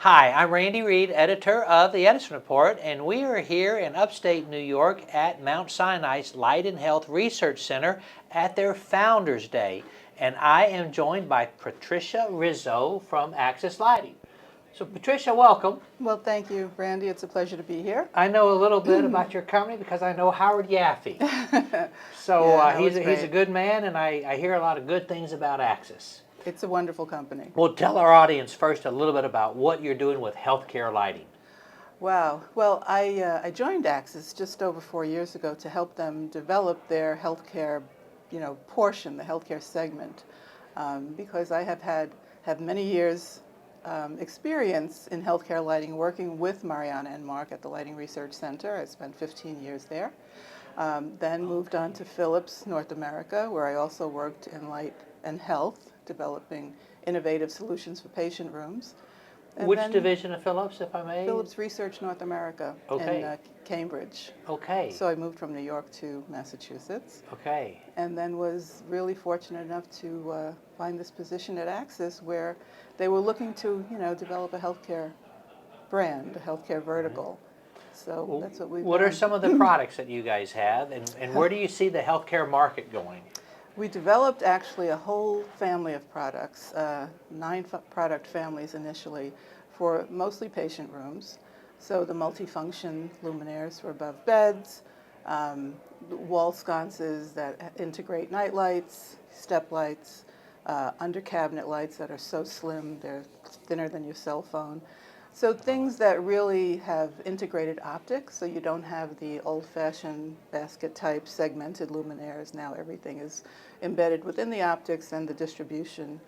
Hi, I'm Randy Reid, editor of the Edison Report, and we are here in upstate New York at Mount Sinai's Light and Health Research Center at their Founders Day. And I am joined by Patricia Rizzo from Axis Lighting. So Patricia, welcome. Well, thank you, Randy. It's a pleasure to be here. I know a little bit about your company because I know Howard Yaffe. So Yeah, he's Howard's a great. good man, and I hear a lot of good things about Axis. It's a wonderful company. Well, tell our audience first a little bit about what you're doing with healthcare lighting. Wow. Well, I joined Axis just over 4 years ago to help them develop their healthcare, portion, the healthcare segment, because I have many years experience in healthcare lighting, working with Mariana and Mark at the Lighting Research Center. I spent 15 years there. Then moved on to Philips North America, where I also worked in light and health, developing innovative solutions for patient rooms. And Which then division of Philips, if I may? Philips Research North America in Cambridge. Okay. So I moved from New York to Massachusetts. Okay. And then was really fortunate enough to find this position at Axis, where they were looking to, develop a healthcare brand, a healthcare vertical. So that's what we've What done. are some of the products that you guys have, and where do you see the healthcare market going? We developed actually a whole family of products, 9 product families initially, for mostly patient rooms. So the multifunction luminaires for above beds, wall sconces that integrate night lights, step lights, under cabinet lights that are so slim they're thinner than your cell phone. So things that really have integrated optics, so you don't have the old-fashioned basket-type segmented luminaires. Now everything is embedded within the optics, and the distribution,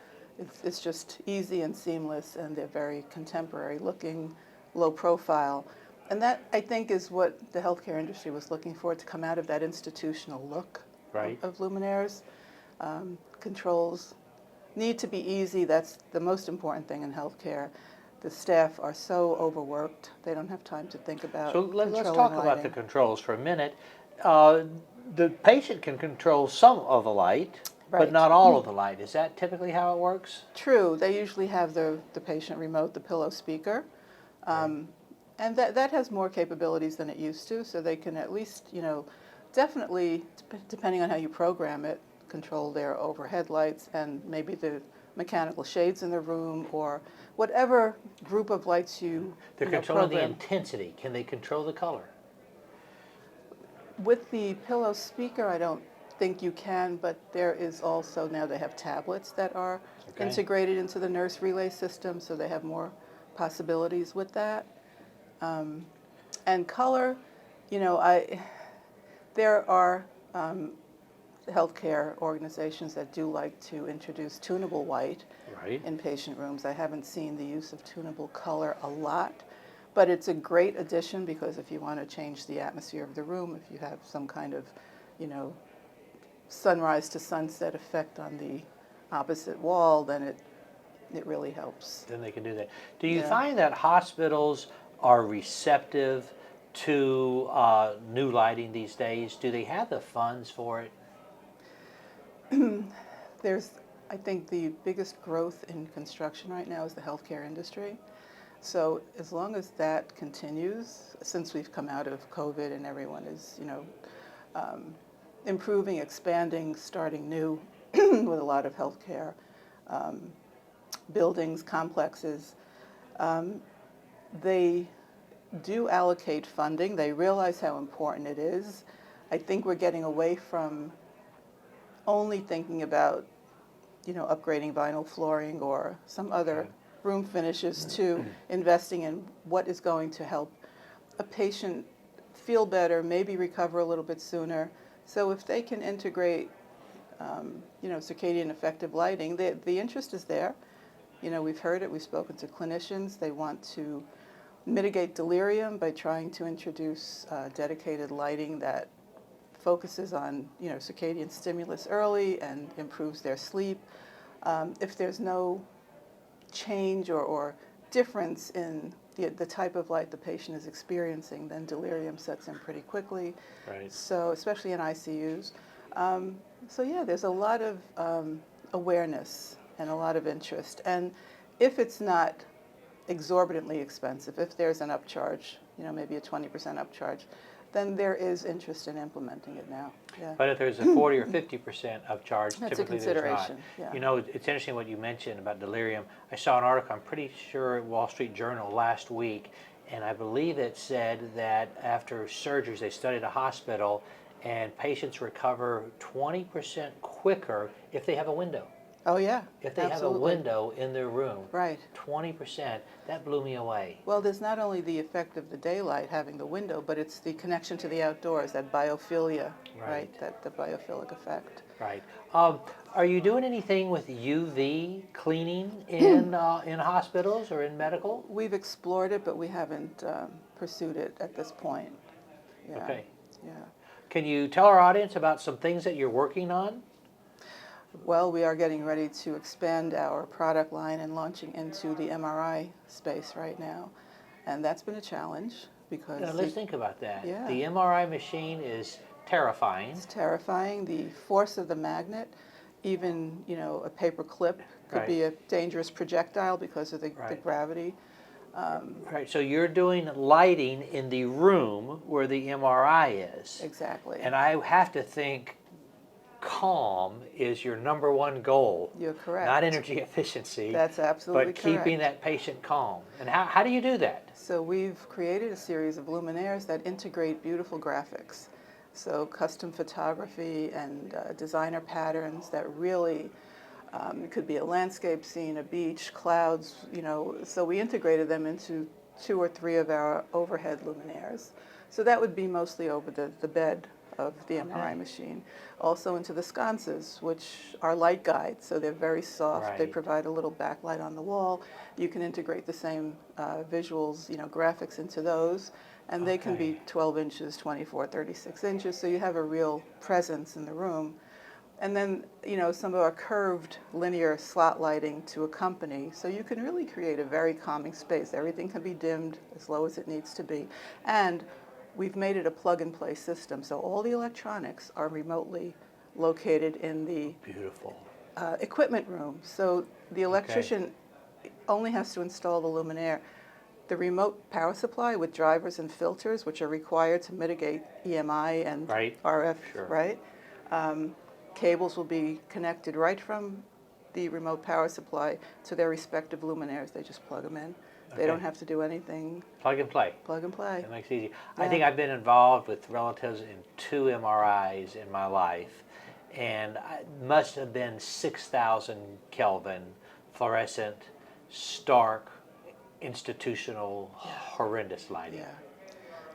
it's just easy and seamless, and they're very contemporary looking, low profile. And that, I think, is what the healthcare industry was looking for, to come out of that institutional look of luminaires. Controls need to be easy. That's the most important thing in healthcare. The staff are so overworked, they don't have time to think about controlling let's talk lighting. about the controls for a minute. The patient can control some of the light, but not all of the light. Is that typically how it works? True. They usually have the patient remote, the pillow speaker. And that has more capabilities than it used to, so they can at least, definitely, depending on how you program it, control their overhead lights and maybe the mechanical shades in the room, or whatever group of lights They're controlling program. the intensity. Can they control the color? With the pillow speaker, I don't think you can, but there is also, now they have tablets that are integrated into the nurse relay system, so they have more possibilities with that. And color, there are healthcare organizations that do like to introduce tunable white in patient rooms. I haven't seen the use of tunable color a lot, but it's a great addition, because if you want to change the atmosphere of the room, if you have some kind of, sunrise to sunset effect on the opposite wall, then it really helps. Then they can do that. Do you find that hospitals are receptive to new lighting these days? Do they have the funds for it? I think the biggest growth in construction right now is the healthcare industry. So as long as that continues, since we've come out of COVID and everyone is, improving, expanding, starting new with a lot of healthcare buildings, complexes, they do allocate funding. They realize how important it is. I think we're getting away from only thinking about, upgrading vinyl flooring or some other room finishes, to investing in what is going to help a patient feel better, maybe recover a little bit sooner. So if they can integrate, circadian effective lighting, the interest is there. We've heard it, we've spoken to clinicians. They want to mitigate delirium by trying to introduce dedicated lighting that focuses on, circadian stimulus early and improves their sleep. If there's no change or difference in the type of light the patient is experiencing, then delirium sets in pretty quickly. So especially in ICUs. There's a lot of awareness and a lot of interest. And if it's not exorbitantly expensive. If there's an upcharge, maybe a 20% upcharge, then there is interest in implementing it now. Yeah. But if there's a 40 or 50% upcharge, That's typically a consideration. there's not. Yeah. It's interesting what you mentioned about delirium. I saw an article, I'm pretty sure, Wall Street Journal last week, and I believe it said that after surgeries, they studied a hospital, and patients recover 20% quicker if they have a window. Oh yeah, If they absolutely. have a window in their room, Right. 20%, that blew me away. Well, there's not only the effect of the daylight having the window, but it's the connection to the outdoors, that biophilia, right? That the biophilic effect. Right. Are you doing anything with UV cleaning in hospitals or in medical? We've explored it, but we haven't pursued it at this point. Yeah. Okay. Yeah. Can you tell our audience about some things that you're working on? Well, we are getting ready to expand our product line and launching into the MRI space right now. And that's been a challenge because Now, let's think about that. Yeah. The MRI machine is terrifying. it's terrifying. The force of the magnet, even, a paper clip could be a dangerous projectile because of the gravity. Right, so you're doing lighting in the room where the MRI is. Exactly. And I have to think calm is your #1 goal. You're correct. Not energy efficiency. That's absolutely but keeping that patient calm. And how do you do that? So we've created a series of luminaires that integrate beautiful graphics. So custom photography and designer patterns that really, it could be a landscape scene, a beach, clouds, so we integrated them into 2 or 3 of our overhead luminaires. So that would be mostly over the bed of the MRI machine. Also into the sconces, which are light guides, so they're very soft. They provide a little backlight on the wall. You can integrate the same visuals, graphics into those, and they can be 12 inches, 24, 36 inches, so you have a real presence in the room. And then, some of our curved linear slot lighting to accompany, so you can really create a very calming space. Everything can be dimmed as low as it needs to be. And we've made it a plug-and-play system, so all the electronics are remotely located in the Beautiful. Equipment room. So the electrician only has to install the luminaire. The remote power supply with drivers and filters, which are required to mitigate EMI and RF, right? Cables will be connected right from the remote power supply to their respective luminaires. They just plug them in. They don't have to do anything. Plug and play. Plug and play. That makes it easy. I think I've been involved with relatives in 2 MRIs in my life, and it must have been 6,000 Kelvin, fluorescent, stark, institutional, horrendous lighting.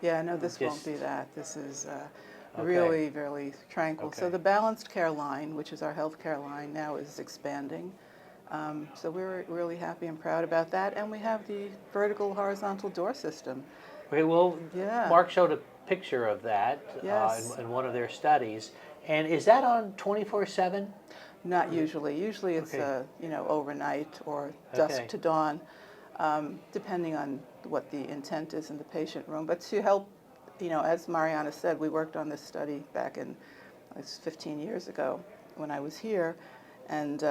Yeah, no, this won't be that. This is really, really tranquil. So the balanced care line, which is our healthcare line, now is expanding. So we're really happy and proud about that. And we have the vertical horizontal door system. Okay, well, Mark showed a picture of that in one of their studies. And is that on 24/7? Not usually. Usually it's overnight or dusk to dawn, depending on what the intent is in the patient room. But to help, as Mariana said, we worked on this study back in 15 years ago when I was here, and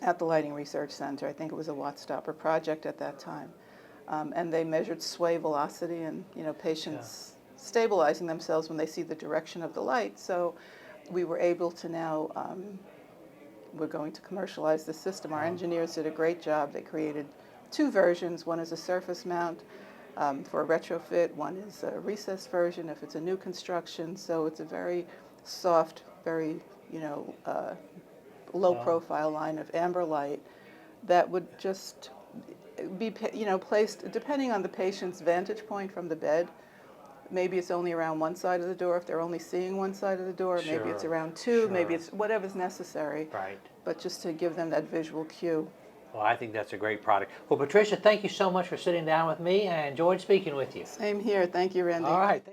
at the Lighting Research Center. I think it was a Watt Stopper project at that time. And they measured sway velocity and, patients stabilizing themselves when they see the direction of the light. So we were able to now, we're going to commercialize the system. Our engineers did a great job. They created 2 versions. One is a surface mount for a retrofit. One is a recessed version if it's a new construction. So it's a very soft, very, low-profile line of amber light that would just be, placed depending on the patient's vantage point from the bed. Maybe it's only around one side of the door if they're only seeing one side of the door. Maybe it's around 2. Maybe it's whatever's necessary. Right. But just to give them that visual cue. Well, I think that's a great product. Well, Patricia, thank you so much for sitting down with me. I enjoyed speaking with you. Same here. Thank you, Randy. All right.